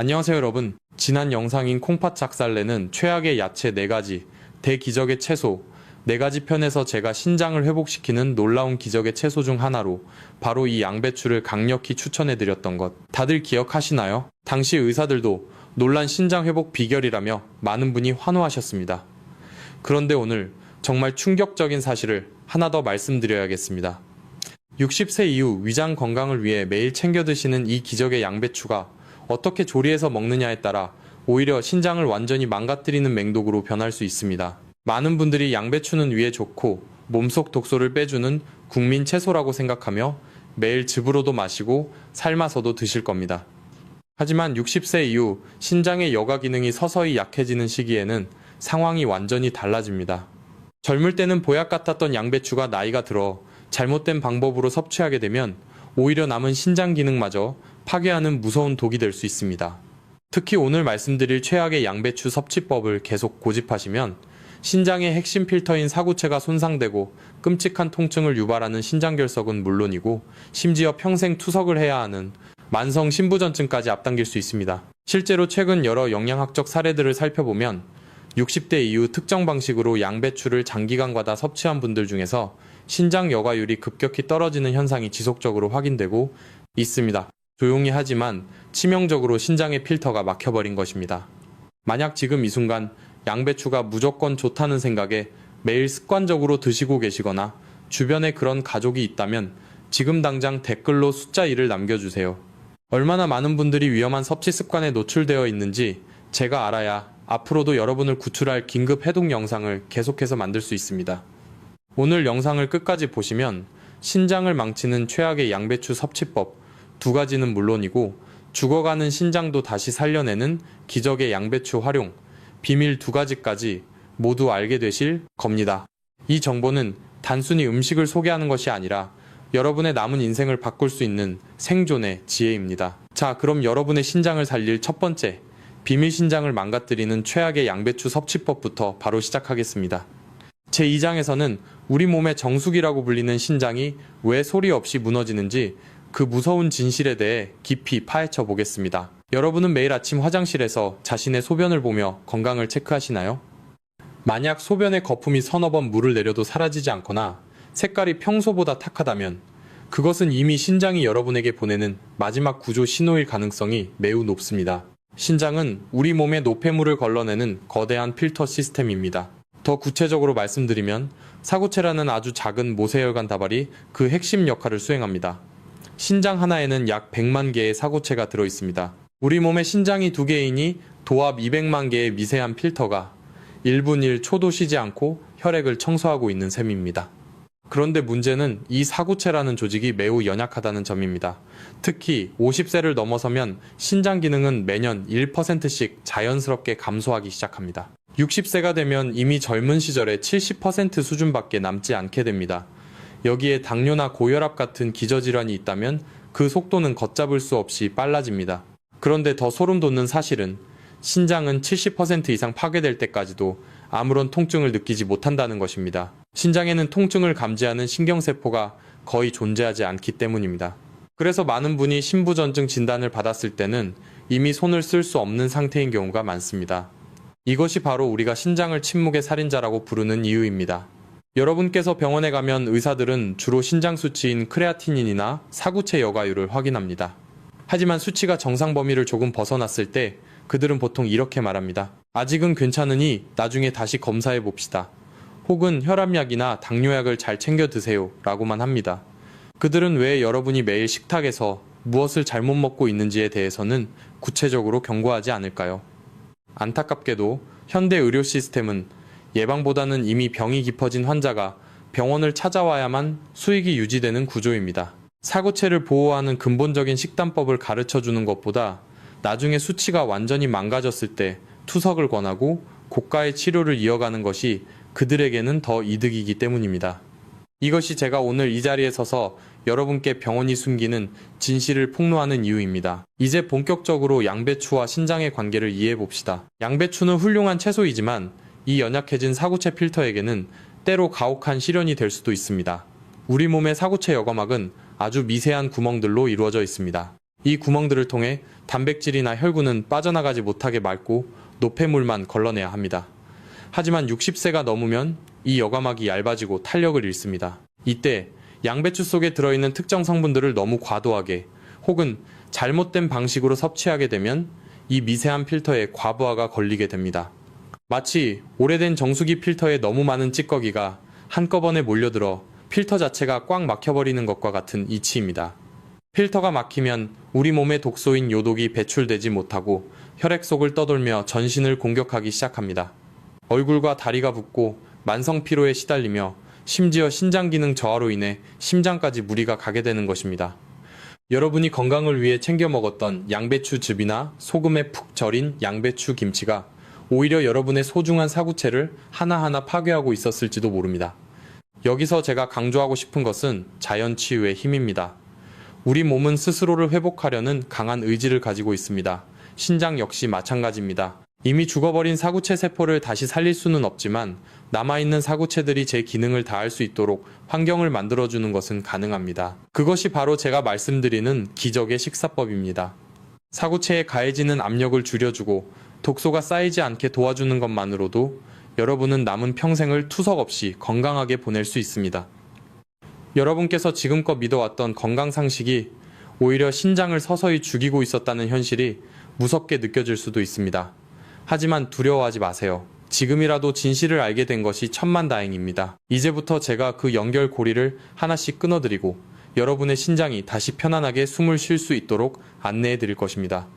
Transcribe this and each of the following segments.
안녕하세요 여러분. 지난 영상인 콩팥 작살내는 최악의 야채 4가지, 대기적의 채소 4가지 편에서 제가 신장을 회복시키는 놀라운 기적의 채소 중 하나로 바로 이 양배추를 강력히 추천해드렸던 것 다들 기억하시나요? 당시 의사들도 놀란 신장 회복 비결이라며 많은 분이 환호하셨습니다. 그런데 오늘 정말 충격적인 사실을 하나 더 말씀드려야겠습니다. 60세 이후 위장 건강을 위해 매일 챙겨 드시는 이 기적의 양배추가 어떻게 조리해서 먹느냐에 따라 오히려 신장을 완전히 망가뜨리는 맹독으로 변할 수 있습니다. 많은 분들이 양배추는 위에 좋고 몸속 독소를 빼주는 국민 채소라고 생각하며 매일 즙으로도 마시고 삶아서도 드실 겁니다. 하지만 60세 이후 신장의 여가 기능이 서서히 약해지는 시기에는 상황이 완전히 달라집니다. 젊을 때는 보약 같았던 양배추가 나이가 들어 잘못된 방법으로 섭취하게 되면 오히려 남은 신장 기능마저 파괴하는 무서운 독이 될 수 있습니다. 특히 오늘 말씀드릴 최악의 양배추 섭취법을 계속 고집하시면 신장의 핵심 필터인 사구체가 손상되고 끔찍한 통증을 유발하는 신장결석은 물론이고 심지어 평생 투석을 해야 하는 만성 신부전증까지 앞당길 수 있습니다. 실제로 최근 여러 영양학적 사례들을 살펴보면 60대 이후 특정 방식으로 양배추를 장기간과다 섭취한 분들 중에서 신장 여과율이 급격히 떨어지는 현상이 지속적으로 확인되고 있습니다. 조용히 하지만 치명적으로 신장의 필터가 막혀버린 것입니다. 만약 지금 이 순간 양배추가 무조건 좋다는 생각에 매일 습관적으로 드시고 계시거나 주변에 그런 가족이 있다면 지금 당장 댓글로 숫자 1을 남겨주세요. 얼마나 많은 분들이 위험한 섭취 습관에 노출되어 있는지 제가 알아야 앞으로도 여러분을 구출할 긴급 해독 영상을 계속해서 만들 수 있습니다. 오늘 영상을 끝까지 보시면 신장을 망치는 최악의 양배추 섭취법 2가지는 물론이고 죽어가는 신장도 다시 살려내는 기적의 양배추 활용 비밀 2가지까지 모두 알게 되실 겁니다. 이 정보는 단순히 음식을 소개하는 것이 아니라 여러분의 남은 인생을 바꿀 수 있는 생존의 지혜입니다. 자, 그럼 여러분의 신장을 살릴 첫 번째 비밀 신장을 망가뜨리는 최악의 양배추 섭취법부터 바로 시작하겠습니다. 제2장에서는 우리 몸의 정수기라고 불리는 신장이 왜 소리 없이 무너지는지 그 무서운 진실에 대해 깊이 파헤쳐 보겠습니다. 여러분은 매일 아침 화장실에서 자신의 소변을 보며 건강을 체크하시나요? 만약 소변에 거품이 서너 번 물을 내려도 사라지지 않거나 색깔이 평소보다 탁하다면 그것은 이미 신장이 여러분에게 보내는 마지막 구조 신호일 가능성이 매우 높습니다. 신장은 우리 몸의 노폐물을 걸러내는 거대한 필터 시스템입니다. 더 구체적으로 말씀드리면 사구체라는 아주 작은 모세혈관 다발이 그 핵심 역할을 수행합니다. 신장 하나에는 약 100만 개의 사구체가 들어있습니다. 우리 몸에 신장이 2개이니 도합 200만 개의 미세한 필터가 1분 1 초도 쉬지 않고 혈액을 청소하고 있는 셈입니다. 그런데 문제는 이 사구체라는 조직이 매우 연약하다는 점입니다. 특히 50세를 넘어서면 신장 기능은 매년 1%씩 자연스럽게 감소하기 시작합니다. 60세가 되면 이미 젊은 시절의 70% 수준밖에 남지 않게 됩니다. 여기에 당뇨나 고혈압 같은 기저질환이 있다면 그 속도는 걷잡을 수 없이 빨라집니다. 그런데 더 소름 돋는 사실은 신장은 70% 이상 파괴될 때까지도 아무런 통증을 느끼지 못한다는 것입니다. 신장에는 통증을 감지하는 신경세포가 거의 존재하지 않기 때문입니다. 그래서 많은 분이 신부전증 진단을 받았을 때는 이미 손을 쓸 수 없는 상태인 경우가 많습니다. 이것이 바로 우리가 신장을 침묵의 살인자라고 부르는 이유입니다. 여러분께서 병원에 가면 의사들은 주로 신장 수치인 크레아티닌이나 사구체 여과율을 확인합니다. 하지만 수치가 정상 범위를 조금 벗어났을 때 그들은 보통 이렇게 말합니다. 아직은 괜찮으니 나중에 다시 검사해 봅시다. 혹은 혈압약이나 당뇨약을 잘 챙겨 드세요 라고만 합니다. 그들은 왜 여러분이 매일 식탁에서 무엇을 잘못 먹고 있는지에 대해서는 구체적으로 경고하지 않을까요? 안타깝게도 현대 의료 시스템은 예방보다는 이미 병이 깊어진 환자가 병원을 찾아와야만 수익이 유지되는 구조입니다. 사구체를 보호하는 근본적인 식단법을 가르쳐주는 것보다 나중에 수치가 완전히 망가졌을 때 투석을 권하고 고가의 치료를 이어가는 것이 그들에게는 더 이득이기 때문입니다. 이것이 제가 오늘 이 자리에 서서 여러분께 병원이 숨기는 진실을 폭로하는 이유입니다. 이제 본격적으로 양배추와 신장의 관계를 이해해 봅시다. 양배추는 훌륭한 채소이지만 이 연약해진 사구체 필터에게는 때로 가혹한 시련이 될 수도 있습니다. 우리 몸의 사구체 여과막은 아주 미세한 구멍들로 이루어져 있습니다. 이 구멍들을 통해 단백질이나 혈구는 빠져나가지 못하게 막고 노폐물만 걸러내야 합니다. 하지만 60세가 넘으면 이 여과막이 얇아지고 탄력을 잃습니다. 이때 양배추 속에 들어있는 특정 성분들을 너무 과도하게 혹은 잘못된 방식으로 섭취하게 되면 이 미세한 필터에 과부하가 걸리게 됩니다. 마치 오래된 정수기 필터에 너무 많은 찌꺼기가 한꺼번에 몰려들어 필터 자체가 꽉 막혀버리는 것과 같은 이치입니다. 필터가 막히면 우리 몸의 독소인 요독이 배출되지 못하고 혈액 속을 떠돌며 전신을 공격하기 시작합니다. 얼굴과 다리가 붓고 만성 피로에 시달리며 심지어 신장 기능 저하로 인해 심장까지 무리가 가게 되는 것입니다. 여러분이 건강을 위해 챙겨 먹었던 양배추즙이나 소금에 푹 절인 양배추 김치가 오히려 여러분의 소중한 사구체를 하나하나 파괴하고 있었을지도 모릅니다. 여기서 제가 강조하고 싶은 것은 자연 치유의 힘입니다. 우리 몸은 스스로를 회복하려는 강한 의지를 가지고 있습니다. 신장 역시 마찬가지입니다. 이미 죽어버린 사구체 세포를 다시 살릴 수는 없지만 남아있는 사구체들이 제 기능을 다할 수 있도록 환경을 만들어주는 것은 가능합니다. 그것이 바로 제가 말씀드리는 기적의 식사법입니다. 사구체에 가해지는 압력을 줄여주고 독소가 쌓이지 않게 도와주는 것만으로도 여러분은 남은 평생을 투석 없이 건강하게 보낼 수 있습니다. 여러분께서 지금껏 믿어왔던 건강상식이 오히려 신장을 서서히 죽이고 있었다는 현실이 무섭게 느껴질 수도 있습니다. 하지만 두려워하지 마세요. 지금이라도 진실을 알게 된 것이 천만다행입니다. 이제부터 제가 그 연결고리를 하나씩 끊어드리고 여러분의 신장이 다시 편안하게 숨을 쉴 수 있도록 안내해 드릴 것입니다.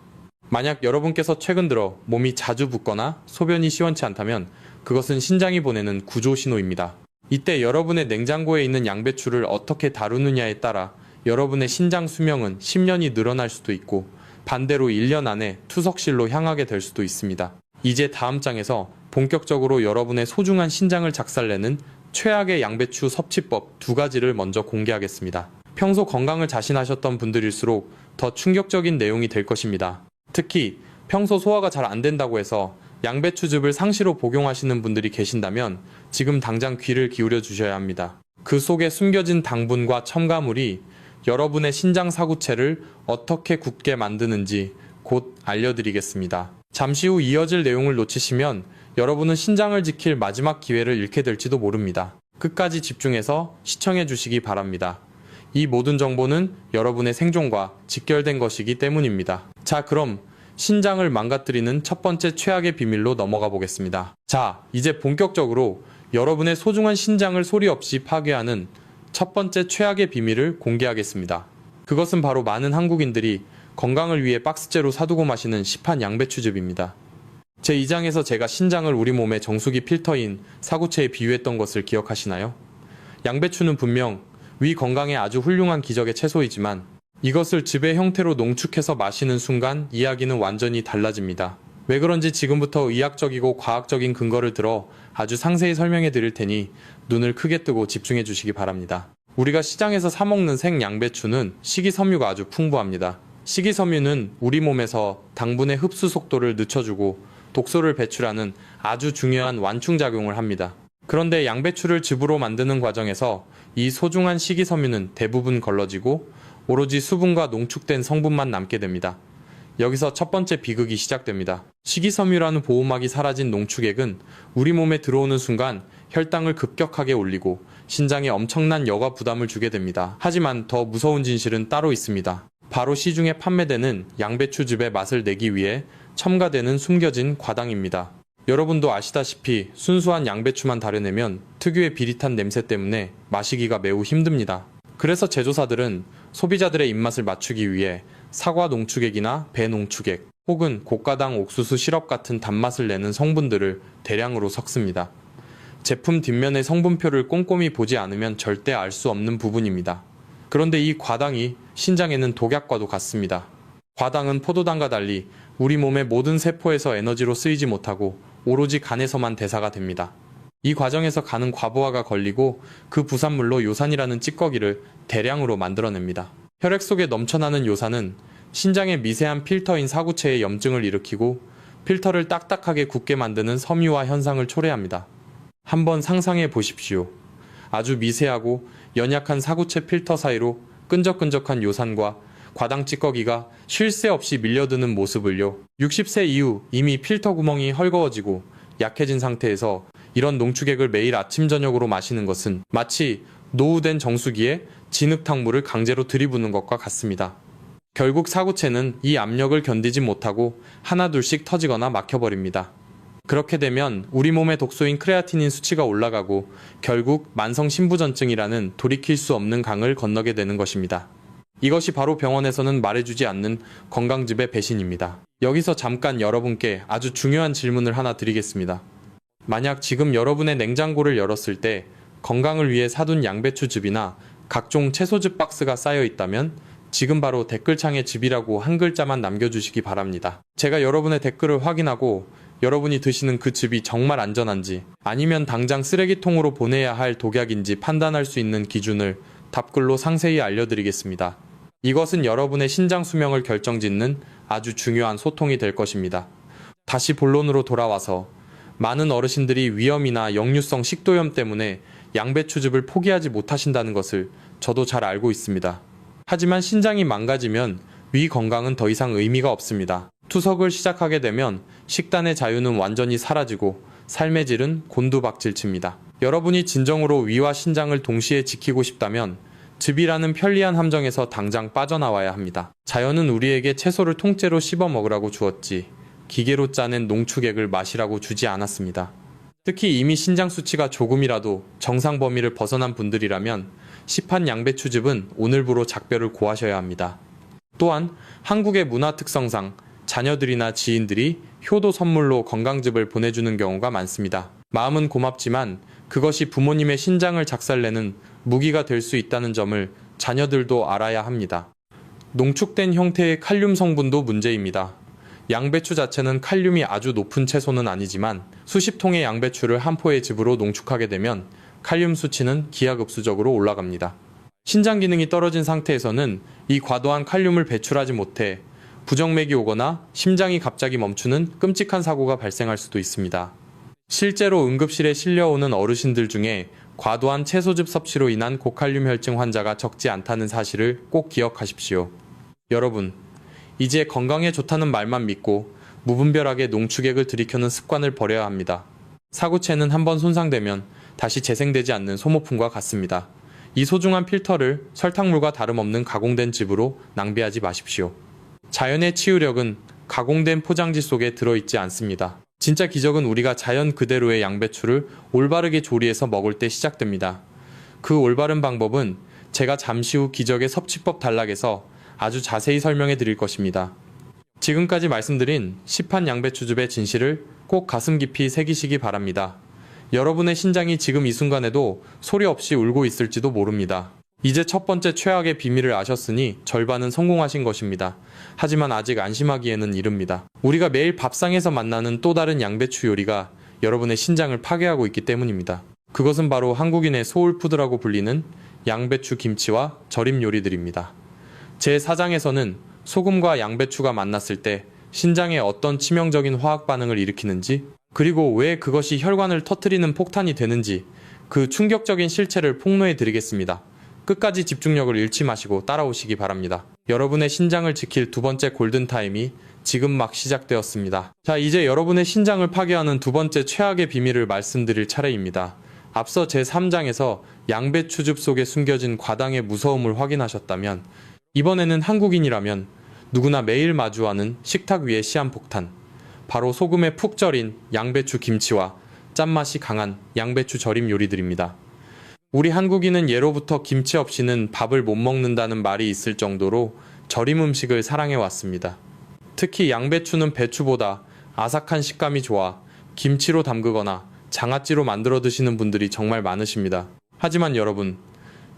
만약 여러분께서 최근 들어 몸이 자주 붓거나 소변이 시원치 않다면 그것은 신장이 보내는 구조 신호입니다. 이때 여러분의 냉장고에 있는 양배추를 어떻게 다루느냐에 따라 여러분의 신장 수명은 10년이 늘어날 수도 있고 반대로 1년 안에 투석실로 향하게 될 수도 있습니다. 이제 다음 장에서 본격적으로 여러분의 소중한 신장을 작살내는 최악의 양배추 섭취법 2가지를 먼저 공개하겠습니다. 평소 건강을 자신하셨던 분들일수록 더 충격적인 내용이 될 것입니다. 특히 평소 소화가 잘 안 된다고 해서 양배추즙을 상시로 복용하시는 분들이 계신다면 지금 당장 귀를 기울여 주셔야 합니다. 그 속에 숨겨진 당분과 첨가물이 여러분의 신장 사구체를 어떻게 굳게 만드는지 곧 알려드리겠습니다. 잠시 후 이어질 내용을 놓치시면 여러분은 신장을 지킬 마지막 기회를 잃게 될지도 모릅니다. 끝까지 집중해서 시청해 주시기 바랍니다. 이 모든 정보는 여러분의 생존과 직결된 것이기 때문입니다. 자, 그럼 신장을 망가뜨리는 첫 번째 최악의 비밀로 넘어가 보겠습니다. 자, 이제 본격적으로 여러분의 소중한 신장을 소리 없이 파괴하는 첫 번째 최악의 비밀을 공개하겠습니다. 그것은 바로 많은 한국인들이 건강을 위해 박스째로 사두고 마시는 시판 양배추즙입니다. 제 2장에서 제가 신장을 우리 몸의 정수기 필터인 사구체에 비유했던 것을 기억하시나요? 양배추는 분명 위 건강에 아주 훌륭한 기적의 채소이지만 이것을 즙의 형태로 농축해서 마시는 순간 이야기는 완전히 달라집니다. 왜 그런지 지금부터 의학적이고 과학적인 근거를 들어 아주 상세히 설명해 드릴 테니 눈을 크게 뜨고 집중해 주시기 바랍니다. 우리가 시장에서 사 먹는 생 양배추는 식이섬유가 아주 풍부합니다. 식이섬유는 우리 몸에서 당분의 흡수 속도를 늦춰주고 독소를 배출하는 아주 중요한 완충작용을 합니다. 그런데 양배추를 즙으로 만드는 과정에서 이 소중한 식이섬유는 대부분 걸러지고 오로지 수분과 농축된 성분만 남게 됩니다. 여기서 첫 번째 비극이 시작됩니다. 식이섬유라는 보호막이 사라진 농축액은 우리 몸에 들어오는 순간 혈당을 급격하게 올리고 신장에 엄청난 여과 부담을 주게 됩니다. 하지만 더 무서운 진실은 따로 있습니다. 바로 시중에 판매되는 양배추즙의 맛을 내기 위해 첨가되는 숨겨진 과당입니다. 여러분도 아시다시피 순수한 양배추만 다려내면 특유의 비릿한 냄새 때문에 마시기가 매우 힘듭니다. 그래서 제조사들은 소비자들의 입맛을 맞추기 위해 사과 농축액이나 배 농축액 혹은 고가당 옥수수 시럽 같은 단맛을 내는 성분들을 대량으로 섞습니다. 제품 뒷면의 성분표를 꼼꼼히 보지 않으면 절대 알 수 없는 부분입니다. 그런데 이 과당이 신장에는 독약과도 같습니다. 과당은 포도당과 달리 우리 몸의 모든 세포에서 에너지로 쓰이지 못하고 오로지 간에서만 대사가 됩니다. 이 과정에서 간은 과부하가 걸리고 그 부산물로 요산이라는 찌꺼기를 대량으로 만들어냅니다. 혈액 속에 넘쳐나는 요산은 신장의 미세한 필터인 사구체에 염증을 일으키고 필터를 딱딱하게 굳게 만드는 섬유화 현상을 초래합니다. 한번 상상해 보십시오. 아주 미세하고 연약한 사구체 필터 사이로 끈적끈적한 요산과 과당 찌꺼기가 쉴 새 없이 밀려드는 모습을요. 60세 이후 이미 필터 구멍이 헐거워지고 약해진 상태에서 이런 농축액을 매일 아침 저녁으로 마시는 것은 마치 노후된 정수기에 진흙탕물을 강제로 들이붓는 것과 같습니다. 결국 사구체는 이 압력을 견디지 못하고 하나둘씩 터지거나 막혀버립니다. 그렇게 되면 우리 몸의 독소인 크레아티닌 수치가 올라가고 결국 만성 신부전증이라는 돌이킬 수 없는 강을 건너게 되는 것입니다. 이것이 바로 병원에서는 말해주지 않는 건강즙의 배신입니다. 여기서 잠깐 여러분께 아주 중요한 질문을 하나 드리겠습니다. 만약 지금 여러분의 냉장고를 열었을 때 건강을 위해 사둔 양배추즙이나 각종 채소즙 박스가 쌓여 있다면 지금 바로 댓글창에 즙이라고 한 글자만 남겨주시기 바랍니다. 제가 여러분의 댓글을 확인하고 여러분이 드시는 그 즙이 정말 안전한지 아니면 당장 쓰레기통으로 보내야 할 독약인지 판단할 수 있는 기준을 답글로 상세히 알려드리겠습니다. 이것은 여러분의 신장 수명을 결정짓는 아주 중요한 소통이 될 것입니다. 다시 본론으로 돌아와서 많은 어르신들이 위염이나 역류성 식도염 때문에 양배추즙을 포기하지 못하신다는 것을 저도 잘 알고 있습니다. 하지만 신장이 망가지면 위 건강은 더 이상 의미가 없습니다. 투석을 시작하게 되면 식단의 자유는 완전히 사라지고 삶의 질은 곤두박질칩니다. 여러분이 진정으로 위와 신장을 동시에 지키고 싶다면 즙이라는 편리한 함정에서 당장 빠져나와야 합니다. 자연은 우리에게 채소를 통째로 씹어 먹으라고 주었지 기계로 짜낸 농축액을 마시라고 주지 않았습니다. 특히 이미 신장 수치가 조금이라도 정상 범위를 벗어난 분들이라면 시판 양배추즙은 오늘부로 작별을 고하셔야 합니다. 또한 한국의 문화 특성상 자녀들이나 지인들이 효도 선물로 건강즙을 보내주는 경우가 많습니다. 마음은 고맙지만 그것이 부모님의 신장을 작살내는 무기가 될 수 있다는 점을 자녀들도 알아야 합니다. 농축된 형태의 칼륨 성분도 문제입니다. 양배추 자체는 칼륨이 아주 높은 채소는 아니지만 수십 통의 양배추를 한 포의 즙으로 농축하게 되면 칼륨 수치는 기하급수적으로 올라갑니다. 신장 기능이 떨어진 상태에서는 이 과도한 칼륨을 배출하지 못해 부정맥이 오거나 심장이 갑자기 멈추는 끔찍한 사고가 발생할 수도 있습니다. 실제로 응급실에 실려오는 어르신들 중에 과도한 채소즙 섭취로 인한 고칼륨 혈증 환자가 적지 않다는 사실을 꼭 기억하십시오. 여러분, 이제 건강에 좋다는 말만 믿고 무분별하게 농축액을 들이켜는 습관을 버려야 합니다. 사구체는 한번 손상되면 다시 재생되지 않는 소모품과 같습니다. 이 소중한 필터를 설탕물과 다름없는 가공된 즙으로 낭비하지 마십시오. 자연의 치유력은 가공된 포장지 속에 들어있지 않습니다. 진짜 기적은 우리가 자연 그대로의 양배추를 올바르게 조리해서 먹을 때 시작됩니다. 그 올바른 방법은 제가 잠시 후 기적의 섭취법 단락에서 아주 자세히 설명해 드릴 것입니다. 지금까지 말씀드린 시판 양배추즙의 진실을 꼭 가슴 깊이 새기시기 바랍니다. 여러분의 신장이 지금 이 순간에도 소리 없이 울고 있을지도 모릅니다. 이제 첫 번째 최악의 비밀을 아셨으니 절반은 성공하신 것입니다. 하지만 아직 안심하기에는 이릅니다. 우리가 매일 밥상에서 만나는 또 다른 양배추 요리가 여러분의 신장을 파괴하고 있기 때문입니다. 그것은 바로 한국인의 소울푸드라고 불리는 양배추 김치와 절임 요리들입니다. 제4장에서는 소금과 양배추가 만났을 때 신장에 어떤 치명적인 화학 반응을 일으키는지, 그리고 왜 그것이 혈관을 터뜨리는 폭탄이 되는지 그 충격적인 실체를 폭로해 드리겠습니다. 끝까지 집중력을 잃지 마시고 따라오시기 바랍니다. 여러분의 신장을 지킬 두 번째 골든타임이 지금 막 시작되었습니다. 자, 이제 여러분의 신장을 파괴하는 두 번째 최악의 비밀을 말씀드릴 차례입니다. 앞서 제3장에서 양배추즙 속에 숨겨진 과당의 무서움을 확인하셨다면 이번에는 한국인이라면 누구나 매일 마주하는 식탁 위의 시한폭탄, 바로 소금에 푹 절인 양배추 김치와 짠맛이 강한 양배추 절임 요리들입니다. 우리 한국인은 예로부터 김치 없이는 밥을 못 먹는다는 말이 있을 정도로 절임 음식을 사랑해왔습니다. 특히 양배추는 배추보다 아삭한 식감이 좋아 김치로 담그거나 장아찌로 만들어 드시는 분들이 정말 많으십니다. 하지만 여러분,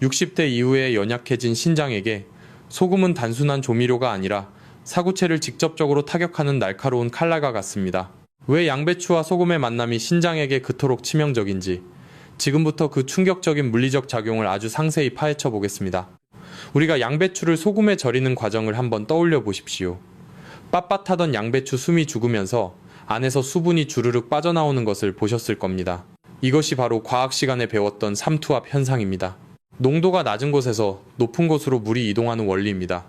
60대 이후에 연약해진 신장에게 소금은 단순한 조미료가 아니라 사구체를 직접적으로 타격하는 날카로운 칼날과 같습니다. 왜 양배추와 소금의 만남이 신장에게 그토록 치명적인지 지금부터 그 충격적인 물리적 작용을 아주 상세히 파헤쳐 보겠습니다. 우리가 양배추를 소금에 절이는 과정을 한번 떠올려 보십시오. 빳빳하던 양배추 숨이 죽으면서 안에서 수분이 주르륵 빠져나오는 것을 보셨을 겁니다. 이것이 바로 과학 시간에 배웠던 삼투압 현상입니다. 농도가 낮은 곳에서 높은 곳으로 물이 이동하는 원리입니다.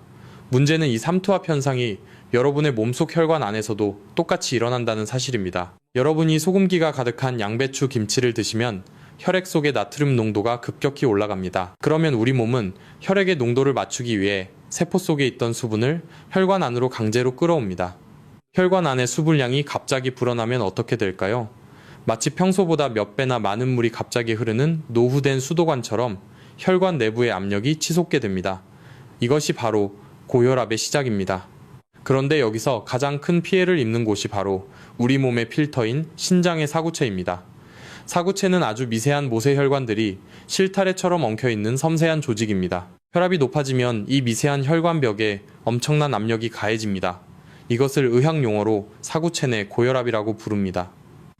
문제는 이 삼투압 현상이 여러분의 몸속 혈관 안에서도 똑같이 일어난다는 사실입니다. 여러분이 소금기가 가득한 양배추 김치를 드시면 혈액 속의 나트륨 농도가 급격히 올라갑니다. 그러면 우리 몸은 혈액의 농도를 맞추기 위해 세포 속에 있던 수분을 혈관 안으로 강제로 끌어옵니다. 혈관 안의 수분량이 갑자기 불어나면 어떻게 될까요? 마치 평소보다 몇 배나 많은 물이 갑자기 흐르는 노후된 수도관처럼 혈관 내부의 압력이 치솟게 됩니다. 이것이 바로 고혈압의 시작입니다. 그런데 여기서 가장 큰 피해를 입는 곳이 바로 우리 몸의 필터인 신장의 사구체입니다. 사구체는 아주 미세한 모세혈관들이 실타래처럼 엉켜있는 섬세한 조직입니다. 혈압이 높아지면 이 미세한 혈관벽에 엄청난 압력이 가해집니다. 이것을 의학 용어로 사구체 내 고혈압이라고 부릅니다.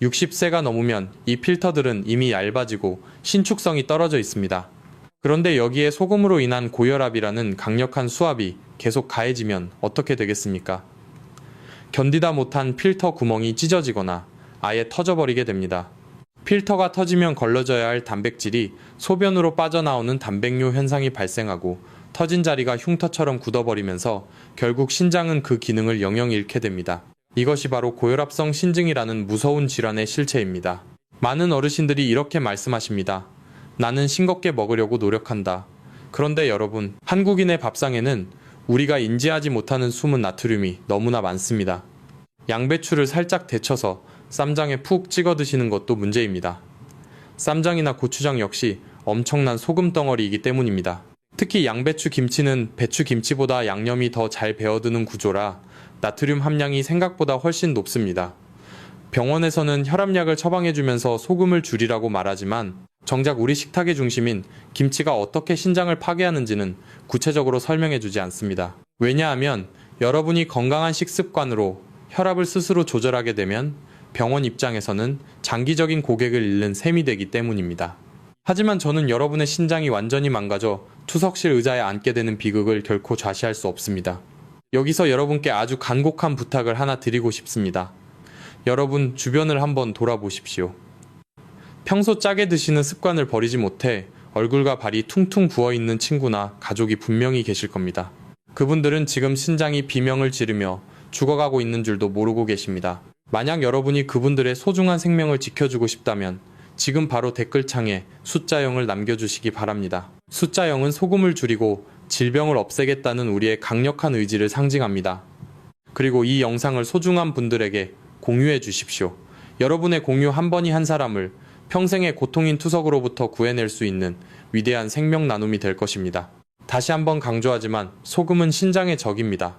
60세가 넘으면 이 필터들은 이미 얇아지고 신축성이 떨어져 있습니다. 그런데 여기에 소금으로 인한 고혈압이라는 강력한 수압이 계속 가해지면 어떻게 되겠습니까? 견디다 못한 필터 구멍이 찢어지거나 아예 터져버리게 됩니다. 필터가 터지면 걸러져야 할 단백질이 소변으로 빠져나오는 단백뇨 현상이 발생하고 터진 자리가 흉터처럼 굳어버리면서 결국 신장은 그 기능을 영영 잃게 됩니다. 이것이 바로 고혈압성 신증이라는 무서운 질환의 실체입니다. 많은 어르신들이 이렇게 말씀하십니다. 나는 싱겁게 먹으려고 노력한다. 그런데 여러분, 한국인의 밥상에는 우리가 인지하지 못하는 숨은 나트륨이 너무나 많습니다. 양배추를 살짝 데쳐서 쌈장에 푹 찍어 드시는 것도 문제입니다. 쌈장이나 고추장 역시 엄청난 소금 덩어리이기 때문입니다. 특히 양배추 김치는 배추 김치보다 양념이 더 잘 배어드는 구조라 나트륨 함량이 생각보다 훨씬 높습니다. 병원에서는 혈압약을 처방해주면서 소금을 줄이라고 말하지만 정작 우리 식탁의 중심인 김치가 어떻게 신장을 파괴하는지는 구체적으로 설명해주지 않습니다. 왜냐하면 여러분이 건강한 식습관으로 혈압을 스스로 조절하게 되면 병원 입장에서는 장기적인 고객을 잃는 셈이 되기 때문입니다. 하지만 저는 여러분의 신장이 완전히 망가져 투석실 의자에 앉게 되는 비극을 결코 좌시할 수 없습니다. 여기서 여러분께 아주 간곡한 부탁을 하나 드리고 싶습니다. 여러분 주변을 한번 돌아보십시오. 평소 짜게 드시는 습관을 버리지 못해 얼굴과 발이 퉁퉁 부어있는 친구나 가족이 분명히 계실 겁니다. 그분들은 지금 신장이 비명을 지르며 죽어가고 있는 줄도 모르고 계십니다. 만약 여러분이 그분들의 소중한 생명을 지켜주고 싶다면 지금 바로 댓글창에 숫자 0을 남겨주시기 바랍니다. 숫자 0은 소금을 줄이고 질병을 없애겠다는 우리의 강력한 의지를 상징합니다. 그리고 이 영상을 소중한 분들에게 공유해 주십시오. 여러분의 공유 한 번이 한 사람을 평생의 고통인 투석으로부터 구해낼 수 있는 위대한 생명 나눔이 될 것입니다. 다시 한번 강조하지만 소금은 신장의 적입니다.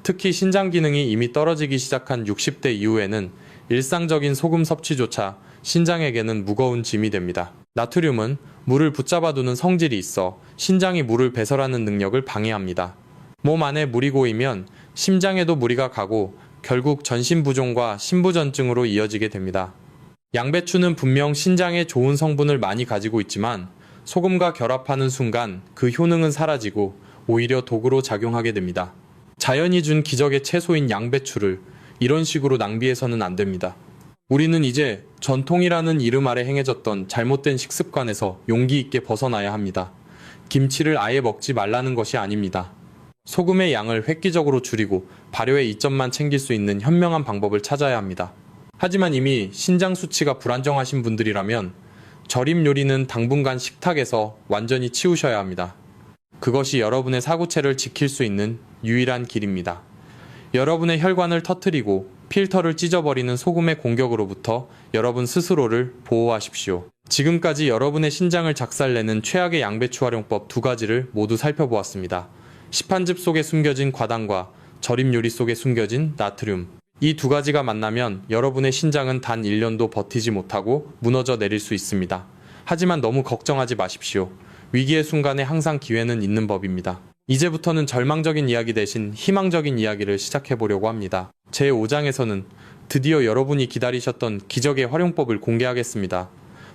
특히 신장 기능이 이미 떨어지기 시작한 60대 이후에는 일상적인 소금 섭취조차 신장에게는 무거운 짐이 됩니다. 나트륨은 물을 붙잡아두는 성질이 있어 신장이 물을 배설하는 능력을 방해합니다. 몸 안에 물이 고이면 심장에도 무리가 가고 결국 전신부종과 심부전증으로 이어지게 됩니다. 양배추는 분명 신장에 좋은 성분을 많이 가지고 있지만 소금과 결합하는 순간 그 효능은 사라지고 오히려 독으로 작용하게 됩니다. 자연이 준 기적의 채소인 양배추를 이런 식으로 낭비해서는 안 됩니다. 우리는 이제 전통이라는 이름 아래 행해졌던 잘못된 식습관에서 용기 있게 벗어나야 합니다. 김치를 아예 먹지 말라는 것이 아닙니다. 소금의 양을 획기적으로 줄이고 발효의 이점만 챙길 수 있는 현명한 방법을 찾아야 합니다. 하지만 이미 신장 수치가 불안정하신 분들이라면 절임 요리는 당분간 식탁에서 완전히 치우셔야 합니다. 그것이 여러분의 사구체를 지킬 수 있는 유일한 길입니다. 여러분의 혈관을 터뜨리고 필터를 찢어버리는 소금의 공격으로부터 여러분 스스로를 보호하십시오. 지금까지 여러분의 신장을 작살내는 최악의 양배추 활용법 2가지를 모두 살펴보았습니다. 시판즙 속에 숨겨진 과당과 절임 요리 속에 숨겨진 나트륨. 이 2가지가 만나면 여러분의 신장은 단 1년도 버티지 못하고 무너져 내릴 수 있습니다. 하지만 너무 걱정하지 마십시오. 위기의 순간에 항상 기회는 있는 법입니다. 이제부터는 절망적인 이야기 대신 희망적인 이야기를 시작해보려고 합니다. 제5장에서는 드디어 여러분이 기다리셨던 기적의 활용법을 공개하겠습니다.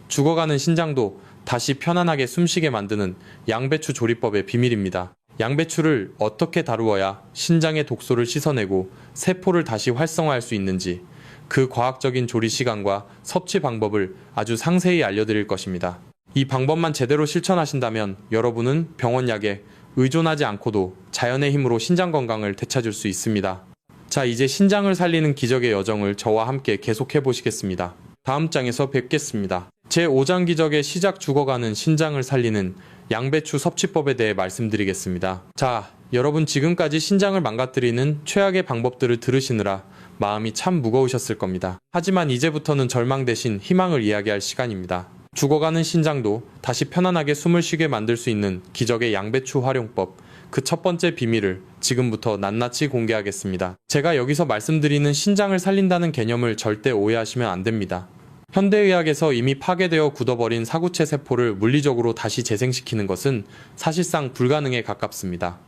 죽어가는 신장도 다시 편안하게 숨쉬게 만드는 양배추 조리법의 비밀입니다. 양배추를 어떻게 다루어야 신장의 독소를 씻어내고 세포를 다시 활성화할 수 있는지 그 과학적인 조리 시간과 섭취 방법을 아주 상세히 알려드릴 것입니다. 이 방법만 제대로 실천하신다면 여러분은 병원 약에 의존하지 않고도 자연의 힘으로 신장 건강을 되찾을 수 있습니다. 자, 이제 신장을 살리는 기적의 여정을 저와 함께 계속해 보시겠습니다. 다음 장에서 뵙겠습니다. 제5장 기적의 시작 죽어가는 신장을 살리는 양배추 섭취법에 대해 말씀드리겠습니다. 자, 여러분 지금까지 신장을 망가뜨리는 최악의 방법들을 들으시느라 마음이 참 무거우셨을 겁니다. 하지만 이제부터는 절망 대신 희망을 이야기할 시간입니다. 죽어가는 신장도 다시 편안하게 숨을 쉬게 만들 수 있는 기적의 양배추 활용법, 그 첫 번째 비밀을 지금부터 낱낱이 공개하겠습니다. 제가 여기서 말씀드리는 신장을 살린다는 개념을 절대 오해하시면 안 됩니다. 현대의학에서 이미 파괴되어 굳어버린 사구체 세포를 물리적으로 다시 재생시키는 것은 사실상 불가능에 가깝습니다.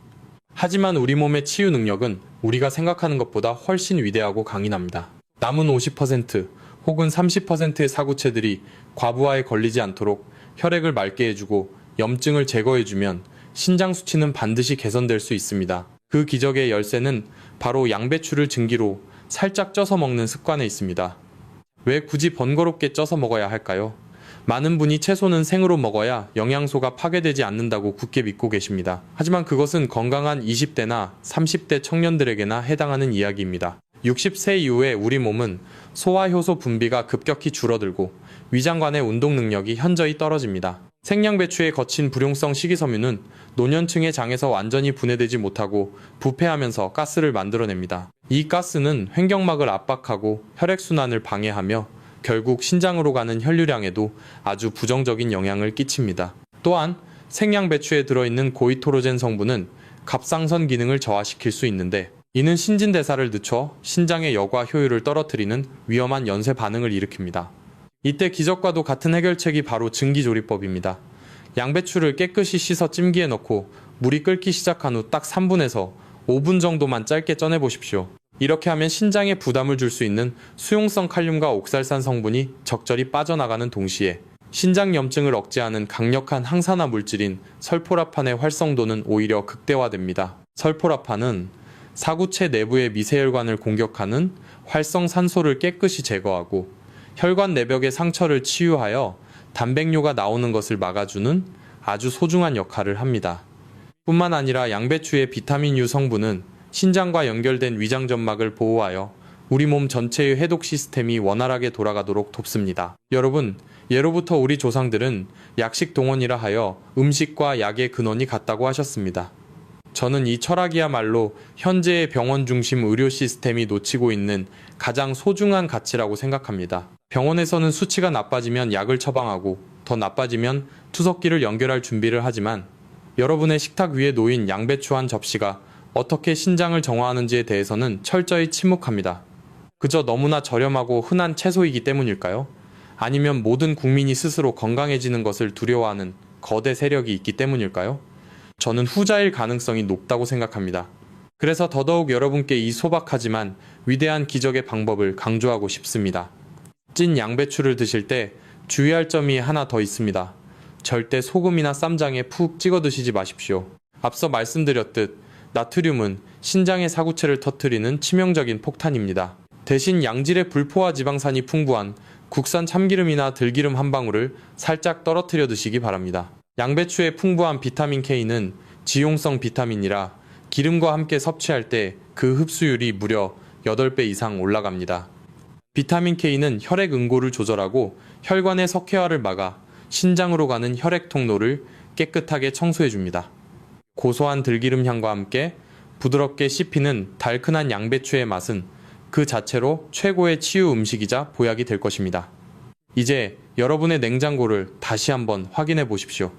하지만 우리 몸의 치유 능력은 우리가 생각하는 것보다 훨씬 위대하고 강인합니다. 남은 50% 혹은 30%의 사구체들이 과부하에 걸리지 않도록 혈액을 맑게 해주고 염증을 제거해주면 신장 수치는 반드시 개선될 수 있습니다. 그 기적의 열쇠는 바로 양배추를 증기로 살짝 쪄서 먹는 습관에 있습니다. 왜 굳이 번거롭게 쪄서 먹어야 할까요? 많은 분이 채소는 생으로 먹어야 영양소가 파괴되지 않는다고 굳게 믿고 계십니다. 하지만 그것은 건강한 20대나 30대 청년들에게나 해당하는 이야기입니다. 60세 이후에 우리 몸은 소화효소 분비가 급격히 줄어들고 위장관의 운동 능력이 현저히 떨어집니다. 생양배추의 거친 불용성 식이섬유는 노년층의 장에서 완전히 분해되지 못하고 부패하면서 가스를 만들어냅니다. 이 가스는 횡격막을 압박하고 혈액순환을 방해하며 결국 신장으로 가는 혈류량에도 아주 부정적인 영향을 끼칩니다. 또한 생양배추에 들어있는 고이토로젠 성분은 갑상선 기능을 저하시킬 수 있는데, 이는 신진대사를 늦춰 신장의 여과 효율을 떨어뜨리는 위험한 연쇄 반응을 일으킵니다. 이때 기적과도 같은 해결책이 바로 증기조리법입니다. 양배추를 깨끗이 씻어 찜기에 넣고 물이 끓기 시작한 후 딱 3분에서 5분 정도만 짧게 쪄내 보십시오. 이렇게 하면 신장에 부담을 줄 수 있는 수용성 칼륨과 옥살산 성분이 적절히 빠져나가는 동시에 신장 염증을 억제하는 강력한 항산화 물질인 설포라판의 활성도는 오히려 극대화됩니다. 설포라판은 사구체 내부의 미세혈관을 공격하는 활성산소를 깨끗이 제거하고 혈관 내벽의 상처를 치유하여 단백뇨가 나오는 것을 막아주는 아주 소중한 역할을 합니다. 뿐만 아니라 양배추의 비타민 U 성분은 신장과 연결된 위장점막을 보호하여 우리 몸 전체의 해독 시스템이 원활하게 돌아가도록 돕습니다. 여러분, 예로부터 우리 조상들은 약식 동원이라 하여 음식과 약의 근원이 같다고 하셨습니다. 저는 이 철학이야말로 현재의 병원 중심 의료 시스템이 놓치고 있는 가장 소중한 가치라고 생각합니다. 병원에서는 수치가 나빠지면 약을 처방하고 더 나빠지면 투석기를 연결할 준비를 하지만 여러분의 식탁 위에 놓인 양배추 한 접시가 어떻게 신장을 정화하는지에 대해서는 철저히 침묵합니다. 그저 너무나 저렴하고 흔한 채소이기 때문일까요? 아니면 모든 국민이 스스로 건강해지는 것을 두려워하는 거대 세력이 있기 때문일까요? 저는 후자일 가능성이 높다고 생각합니다. 그래서 더더욱 여러분께 이 소박하지만 위대한 기적의 방법을 강조하고 싶습니다. 찐 양배추를 드실 때 주의할 점이 하나 더 있습니다. 절대 소금이나 쌈장에 푹 찍어 드시지 마십시오. 앞서 말씀드렸듯 나트륨은 신장의 사구체를 터뜨리는 치명적인 폭탄입니다. 대신 양질의 불포화 지방산이 풍부한 국산 참기름이나 들기름 한 방울을 살짝 떨어뜨려 드시기 바랍니다. 양배추의 풍부한 비타민 K는 지용성 비타민이라 기름과 함께 섭취할 때 그 흡수율이 무려 8배 이상 올라갑니다. 비타민 K는 혈액 응고를 조절하고 혈관의 석회화를 막아 신장으로 가는 혈액 통로를 깨끗하게 청소해줍니다. 고소한 들기름 향과 함께 부드럽게 씹히는 달큰한 양배추의 맛은 그 자체로 최고의 치유 음식이자 보약이 될 것입니다. 이제 여러분의 냉장고를 다시 한번 확인해 보십시오.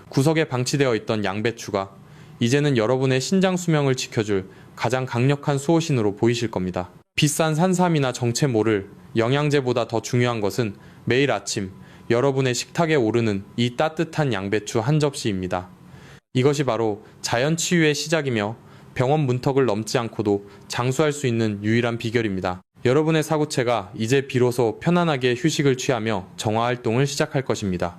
구석에 방치되어 있던 양배추가 이제는 여러분의 신장 수명을 지켜줄 가장 강력한 수호신으로 보이실 겁니다. 비싼 산삼이나 정체모를 영양제보다 더 중요한 것은 매일 아침 여러분의 식탁에 오르는 이 따뜻한 양배추 한 접시입니다. 이것이 바로 자연 치유의 시작이며 병원 문턱을 넘지 않고도 장수할 수 있는 유일한 비결입니다. 여러분의 사구체가 이제 비로소 편안하게 휴식을 취하며 정화활동을 시작할 것입니다.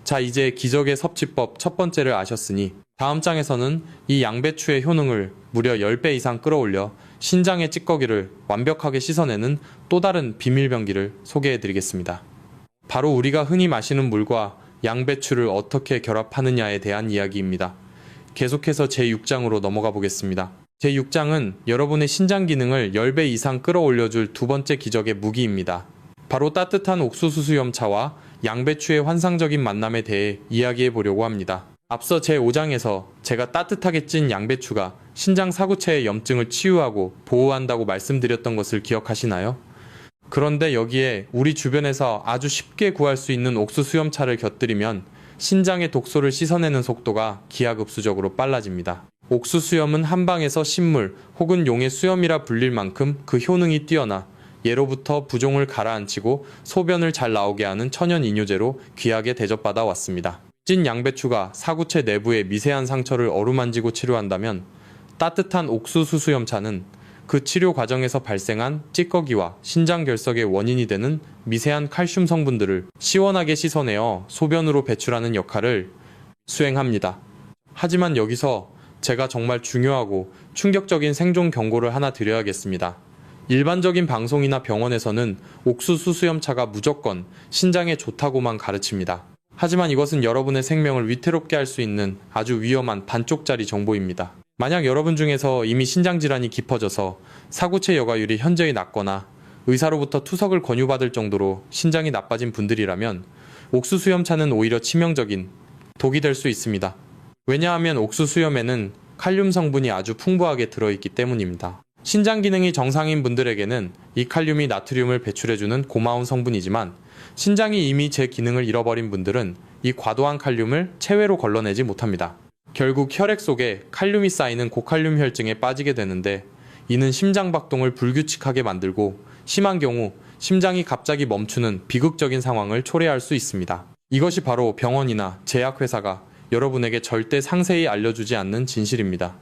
자, 이제 기적의 섭취법 첫 번째를 아셨으니 다음 장에서는 이 양배추의 효능을 무려 10배 이상 끌어올려 신장의 찌꺼기를 완벽하게 씻어내는 또 다른 비밀병기를 소개해드리겠습니다. 바로 우리가 흔히 마시는 물과 양배추를 어떻게 결합하느냐에 대한 이야기입니다. 계속해서 제6장으로 넘어가 보겠습니다. 제6장은 여러분의 신장 기능을 10배 이상 끌어올려줄 두 번째 기적의 무기입니다. 바로 따뜻한 옥수수 수염차와 양배추의 환상적인 만남에 대해 이야기해 보려고 합니다. 앞서 제5장에서 제가 따뜻하게 찐 양배추가 신장 사구체의 염증을 치유하고 보호한다고 말씀드렸던 것을 기억하시나요? 그런데 여기에 우리 주변에서 아주 쉽게 구할 수 있는 옥수수 수염차를 곁들이면 신장의 독소를 씻어내는 속도가 기하급수적으로 빨라집니다. 옥수수염은 한방에서 식물 혹은 용의 수염이라 불릴 만큼 그 효능이 뛰어나 예로부터 부종을 가라앉히고 소변을 잘 나오게 하는 천연 이뇨제로 귀하게 대접받아 왔습니다. 찐 양배추가 사구체 내부의 미세한 상처를 어루만지고 치료한다면 따뜻한 옥수수 수염차는 그 치료 과정에서 발생한 찌꺼기와 신장 결석의 원인이 되는 미세한 칼슘 성분들을 시원하게 씻어내어 소변으로 배출하는 역할을 수행합니다. 하지만 여기서 제가 정말 중요하고 충격적인 생존 경고를 하나 드려야겠습니다. 일반적인 방송이나 병원에서는 옥수수 수염차가 무조건 신장에 좋다고만 가르칩니다. 하지만 이것은 여러분의 생명을 위태롭게 할 수 있는 아주 위험한 반쪽짜리 정보입니다. 만약 여러분 중에서 이미 신장질환이 깊어져서 사구체 여과율이 현저히 낮거나 의사로부터 투석을 권유받을 정도로 신장이 나빠진 분들이라면 옥수수염차는 오히려 치명적인 독이 될 수 있습니다. 왜냐하면 옥수수염에는 칼륨 성분이 아주 풍부하게 들어있기 때문입니다. 신장 기능이 정상인 분들에게는 이 칼륨이 나트륨을 배출해주는 고마운 성분이지만 신장이 이미 제 기능을 잃어버린 분들은 이 과도한 칼륨을 체외로 걸러내지 못합니다. 결국 혈액 속에 칼륨이 쌓이는 고칼륨 혈증에 빠지게 되는데 이는 심장 박동을 불규칙하게 만들고 심한 경우 심장이 갑자기 멈추는 비극적인 상황을 초래할 수 있습니다. 이것이 바로 병원이나 제약회사가 여러분에게 절대 상세히 알려주지 않는 진실입니다.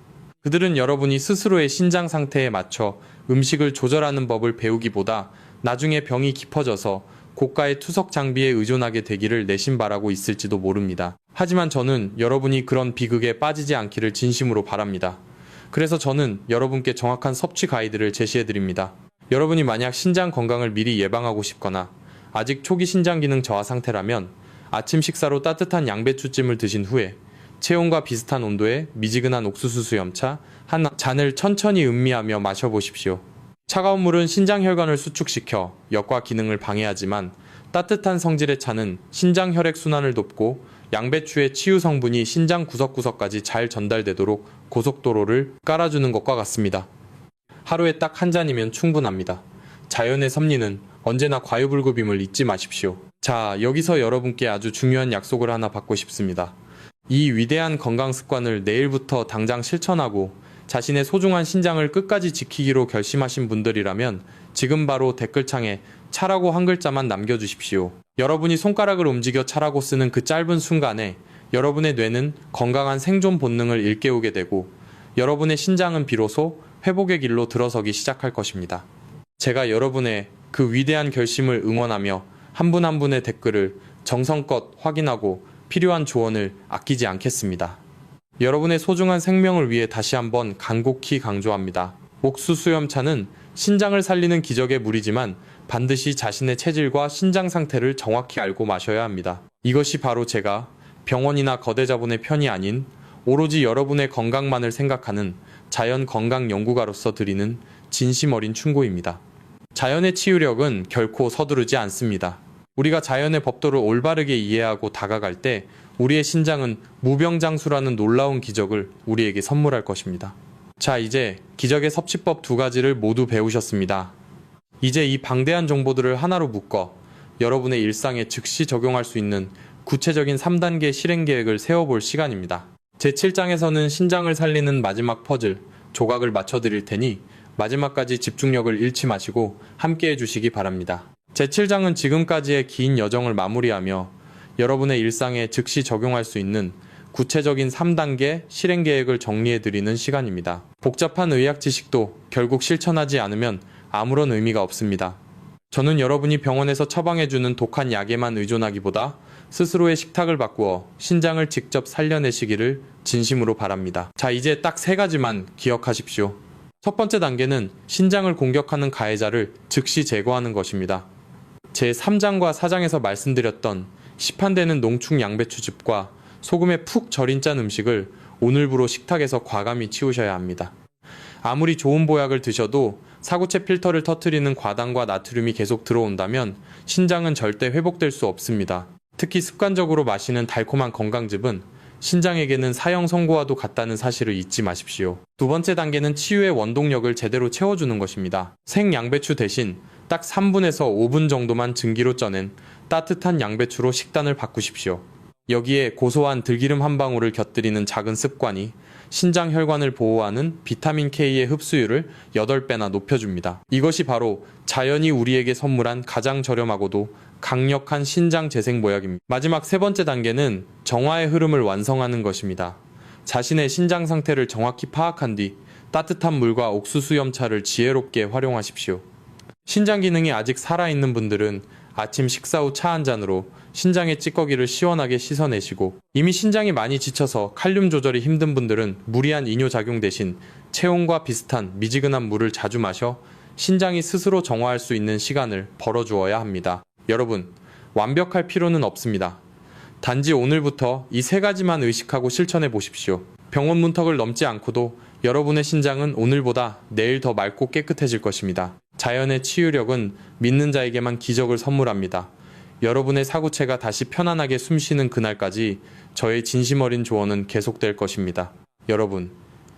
그들은 여러분이 스스로의 신장 상태에 맞춰 음식을 조절하는 법을 배우기보다 나중에 병이 깊어져서 고가의 투석 장비에 의존하게 되기를 내심 바라고 있을지도 모릅니다. 하지만 저는 여러분이 그런 비극에 빠지지 않기를 진심으로 바랍니다. 그래서 저는 여러분께 정확한 섭취 가이드를 제시해드립니다. 여러분이 만약 신장 건강을 미리 예방하고 싶거나 아직 초기 신장 기능 저하 상태라면 아침 식사로 따뜻한 양배추찜을 드신 후에 체온과 비슷한 온도의 미지근한 옥수수 수염차 한 잔을 천천히 음미하며 마셔보십시오. 차가운 물은 신장 혈관을 수축시켜 역과 기능을 방해하지만 따뜻한 성질의 차는 신장 혈액 순환을 돕고 양배추의 치유 성분이 신장 구석구석까지 잘 전달되도록 고속도로를 깔아주는 것과 같습니다. 하루에 딱 한 잔이면 충분합니다. 자연의 섭리는 언제나 과유불급임을 잊지 마십시오. 자, 여기서 여러분께 아주 중요한 약속을 하나 받고 싶습니다. 이 위대한 건강 습관을 내일부터 당장 실천하고 자신의 소중한 신장을 끝까지 지키기로 결심하신 분들이라면 지금 바로 댓글창에 차라고 한 글자만 남겨주십시오. 여러분이 손가락을 움직여 차라고 쓰는 그 짧은 순간에 여러분의 뇌는 건강한 생존 본능을 일깨우게 되고 여러분의 신장은 비로소 회복의 길로 들어서기 시작할 것입니다. 제가 여러분의 그 위대한 결심을 응원하며 한 분 한 분의 댓글을 정성껏 확인하고 필요한 조언을 아끼지 않겠습니다. 여러분의 소중한 생명을 위해 다시 한번 간곡히 강조합니다. 옥수수염차는 신장을 살리는 기적의 물이지만 반드시 자신의 체질과 신장 상태를 정확히 알고 마셔야 합니다. 이것이 바로 제가 병원이나 거대 자본의 편이 아닌 오로지 여러분의 건강만을 생각하는 자연 건강 연구가로서 드리는 진심 어린 충고입니다. 자연의 치유력은 결코 서두르지 않습니다. 우리가 자연의 법도를 올바르게 이해하고 다가갈 때 우리의 신장은 무병장수라는 놀라운 기적을 우리에게 선물할 것입니다. 자, 이제 기적의 섭취법 2가지를 모두 배우셨습니다. 이제 이 방대한 정보들을 하나로 묶어 여러분의 일상에 즉시 적용할 수 있는 구체적인 3단계 실행 계획을 세워볼 시간입니다. 제7장에서는 신장을 살리는 마지막 퍼즐, 조각을 맞춰드릴 테니 마지막까지 집중력을 잃지 마시고 함께 해주시기 바랍니다. 제7장은 지금까지의 긴 여정을 마무리하며 여러분의 일상에 즉시 적용할 수 있는 구체적인 3단계 실행 계획을 정리해드리는 시간입니다. 복잡한 의학 지식도 결국 실천하지 않으면 아무런 의미가 없습니다. 저는 여러분이 병원에서 처방해주는 독한 약에만 의존하기보다 스스로의 식탁을 바꾸어 신장을 직접 살려내시기를 진심으로 바랍니다. 자, 이제 딱 3가지만 기억하십시오. 첫 번째 단계는 신장을 공격하는 가해자를 즉시 제거하는 것입니다. 제3장과 4장에서 말씀드렸던 시판되는 농축 양배추즙과 소금에 푹 절인 짠 음식을 오늘부로 식탁에서 과감히 치우셔야 합니다. 아무리 좋은 보약을 드셔도 사구체 필터를 터뜨리는 과당과 나트륨이 계속 들어온다면 신장은 절대 회복될 수 없습니다. 특히 습관적으로 마시는 달콤한 건강즙은 신장에게는 사형 선고와도 같다는 사실을 잊지 마십시오. 두 번째 단계는 치유의 원동력을 제대로 채워주는 것입니다. 생 양배추 대신 딱 3분에서 5분 정도만 증기로 쪄낸 따뜻한 양배추로 식단을 바꾸십시오. 여기에 고소한 들기름 한 방울을 곁들이는 작은 습관이 신장 혈관을 보호하는 비타민 K의 흡수율을 8배나 높여줍니다. 이것이 바로 자연이 우리에게 선물한 가장 저렴하고도 강력한 신장 재생 보약입니다. 마지막 세 번째 단계는 정화의 흐름을 완성하는 것입니다. 자신의 신장 상태를 정확히 파악한 뒤 따뜻한 물과 옥수수 염차를 지혜롭게 활용하십시오. 신장 기능이 아직 살아있는 분들은 아침 식사 후 차 한 잔으로 신장의 찌꺼기를 시원하게 씻어내시고, 이미 신장이 많이 지쳐서 칼륨 조절이 힘든 분들은 무리한 이뇨작용 대신 체온과 비슷한 미지근한 물을 자주 마셔 신장이 스스로 정화할 수 있는 시간을 벌어주어야 합니다. 여러분, 완벽할 필요는 없습니다. 단지 오늘부터 이 세 가지만 의식하고 실천해 보십시오. 병원 문턱을 넘지 않고도 여러분의 신장은 오늘보다 내일 더 맑고 깨끗해질 것입니다. 자연의 치유력은 믿는 자에게만 기적을 선물합니다. 여러분의 사구체가 다시 편안하게 숨쉬는 그날까지 저의 진심 어린 조언은 계속될 것입니다. 여러분,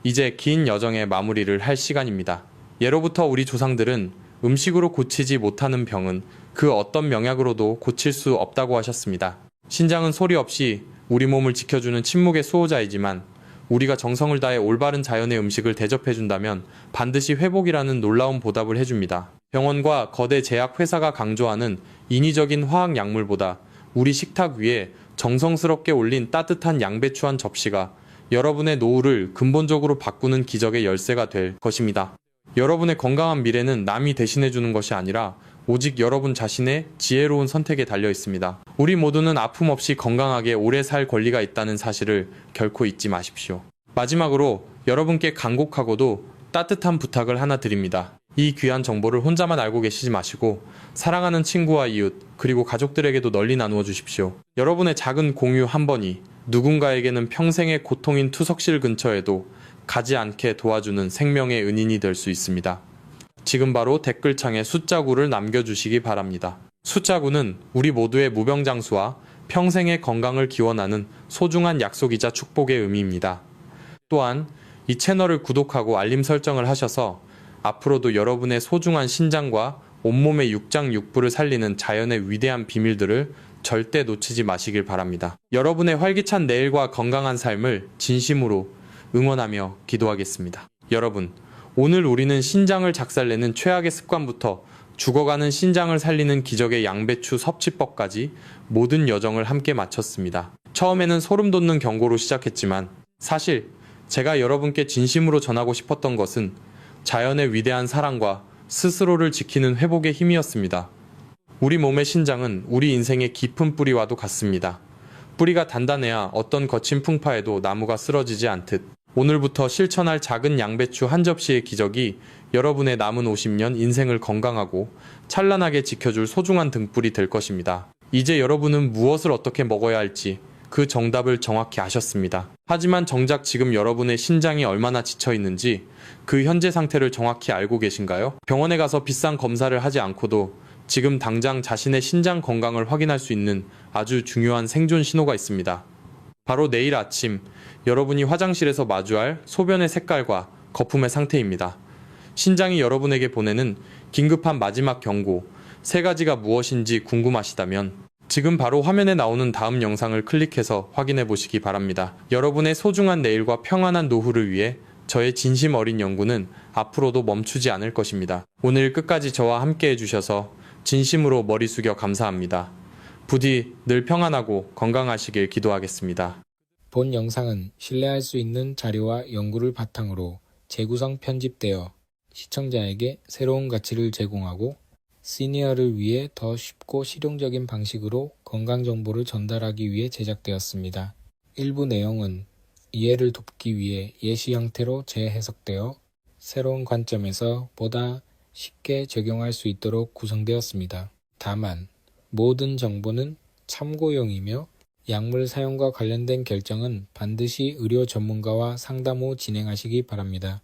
이제 긴 여정의 마무리를 할 시간입니다. 예로부터 우리 조상들은 음식으로 고치지 못하는 병은 그 어떤 명약으로도 고칠 수 없다고 하셨습니다. 신장은 소리 없이 우리 몸을 지켜주는 침묵의 수호자이지만 우리가 정성을 다해 올바른 자연의 음식을 대접해준다면 반드시 회복이라는 놀라운 보답을 해줍니다. 병원과 거대 제약 회사가 강조하는 인위적인 화학 약물보다 우리 식탁 위에 정성스럽게 올린 따뜻한 양배추 한 접시가 여러분의 노후를 근본적으로 바꾸는 기적의 열쇠가 될 것입니다. 여러분의 건강한 미래는 남이 대신해주는 것이 아니라 오직 여러분 자신의 지혜로운 선택에 달려 있습니다. 우리 모두는 아픔 없이 건강하게 오래 살 권리가 있다는 사실을 결코 잊지 마십시오. 마지막으로 여러분께 간곡하고도 따뜻한 부탁을 하나 드립니다. 이 귀한 정보를 혼자만 알고 계시지 마시고 사랑하는 친구와 이웃 그리고 가족들에게도 널리 나누어 주십시오. 여러분의 작은 공유 한 번이 누군가에게는 평생의 고통인 투석실 근처에도 가지 않게 도와주는 생명의 은인이 될 수 있습니다. 지금 바로 댓글창에 숫자 9를 남겨주시기 바랍니다. 숫자 9는 우리 모두의 무병장수와 평생의 건강을 기원하는 소중한 약속이자 축복의 의미입니다. 또한 이 채널을 구독하고 알림 설정을 하셔서 앞으로도 여러분의 소중한 신장과 온몸의 육장육부를 살리는 자연의 위대한 비밀들을 절대 놓치지 마시길 바랍니다. 여러분의 활기찬 내일과 건강한 삶을 진심으로 응원하며 기도하겠습니다. 여러분, 오늘 우리는 신장을 작살내는 최악의 습관부터 죽어가는 신장을 살리는 기적의 양배추 섭취법까지 모든 여정을 함께 마쳤습니다. 처음에는 소름 돋는 경고로 시작했지만 사실 제가 여러분께 진심으로 전하고 싶었던 것은 자연의 위대한 사랑과 스스로를 지키는 회복의 힘이었습니다. 우리 몸의 신장은 우리 인생의 깊은 뿌리와도 같습니다. 뿌리가 단단해야 어떤 거친 풍파에도 나무가 쓰러지지 않듯 오늘부터 실천할 작은 양배추 한 접시의 기적이 여러분의 남은 50년 인생을 건강하고 찬란하게 지켜줄 소중한 등불이 될 것입니다. 이제 여러분은 무엇을 어떻게 먹어야 할지 그 정답을 정확히 아셨습니다. 하지만 정작 지금 여러분의 신장이 얼마나 지쳐 있는지 그 현재 상태를 정확히 알고 계신가요? 병원에 가서 비싼 검사를 하지 않고도 지금 당장 자신의 신장 건강을 확인할 수 있는 아주 중요한 생존 신호가 있습니다. 바로 내일 아침 여러분이 화장실에서 마주할 소변의 색깔과 거품의 상태입니다. 신장이 여러분에게 보내는 긴급한 마지막 경고 3가지가 무엇인지 궁금하시다면 지금 바로 화면에 나오는 다음 영상을 클릭해서 확인해 보시기 바랍니다. 여러분의 소중한 내일과 평안한 노후를 위해 저의 진심 어린 연구는 앞으로도 멈추지 않을 것입니다. 오늘 끝까지 저와 함께 해주셔서 진심으로 머리 숙여 감사합니다. 부디 늘 평안하고 건강하시길 기도하겠습니다. 본 영상은 신뢰할 수 있는 자료와 연구를 바탕으로 재구성 편집되어 시청자에게 새로운 가치를 제공하고 시니어를 위해 더 쉽고 실용적인 방식으로 건강정보를 전달하기 위해 제작되었습니다. 일부 내용은 이해를 돕기 위해 예시 형태로 재해석되어 새로운 관점에서 보다 쉽게 적용할 수 있도록 구성되었습니다. 다만 모든 정보는 참고용이며 약물 사용과 관련된 결정은 반드시 의료 전문가와 상담 후 진행하시기 바랍니다.